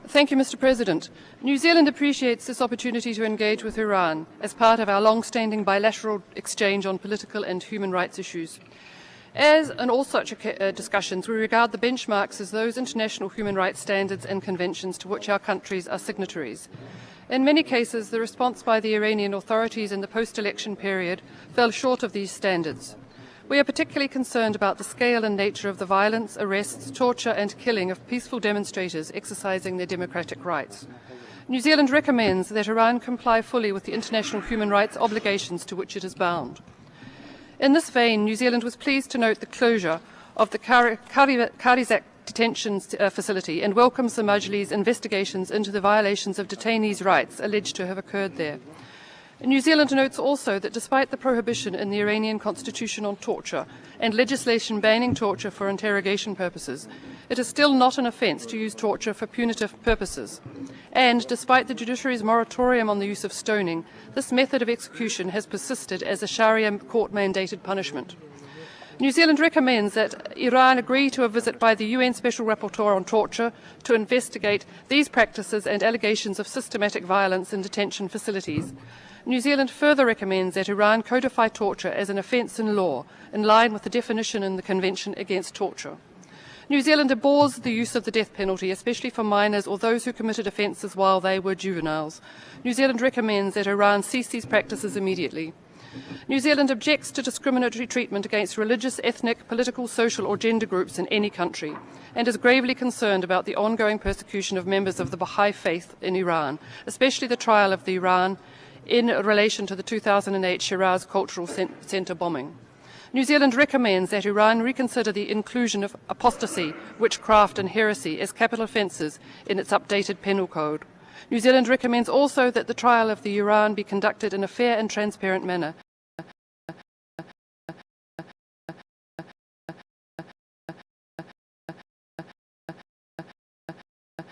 Thank you, Mr. President. New Zealand appreciates this opportunity to engage with Iran as part of our long-standing bilateral exchange on political and human rights issues. As in all such discussions, we regard the benchmarks as those international human rights standards and conventions to which our countries are signatories. In many cases, the response by the Iranian authorities in the post-election period fell short of these standards. We are particularly concerned about the scale and nature of the violence, arrests, torture and killing of peaceful demonstrators exercising their democratic rights. New Zealand recommends that Iran comply fully with the international human rights obligations to which it is bound. In this vein, New Zealand was pleased to note the closure of the Karizak Detentions facility and welcomes the Majlis' investigations into the violations of detainees' rights alleged to have occurred there. New Zealand notes also that despite the prohibition in the Iranian constitution on torture and legislation banning torture for interrogation purposes, it is still not an offence to use torture for punitive purposes. And despite the judiciary's moratorium on the use of stoning, this method of execution has persisted as a Sharia court-mandated punishment. New Zealand recommends that Iran agree to a visit by the UN Special Rapporteur on Torture to investigate these practices and allegations of systematic violence in detention facilities. New Zealand further recommends that Iran codify torture as an offence in law, in line with the definition in the Convention Against Torture. New Zealand abhors the use of the death penalty, especially for minors or those who committed offences while they were juveniles. New Zealand recommends that Iran cease these practices immediately. New Zealand objects to discriminatory treatment against religious, ethnic, political, social or gender groups in any country and is gravely concerned about the ongoing persecution of members of the Baha'i faith in Iran, especially the trial of the Iran in relation to the 2008 Shiraz Cultural Centre bombing. New Zealand recommends that Iran reconsider the inclusion of apostasy, witchcraft and heresy as capital offences in its updated penal code. New Zealand recommends also that the trial of the Iran be conducted in a fair and transparent manner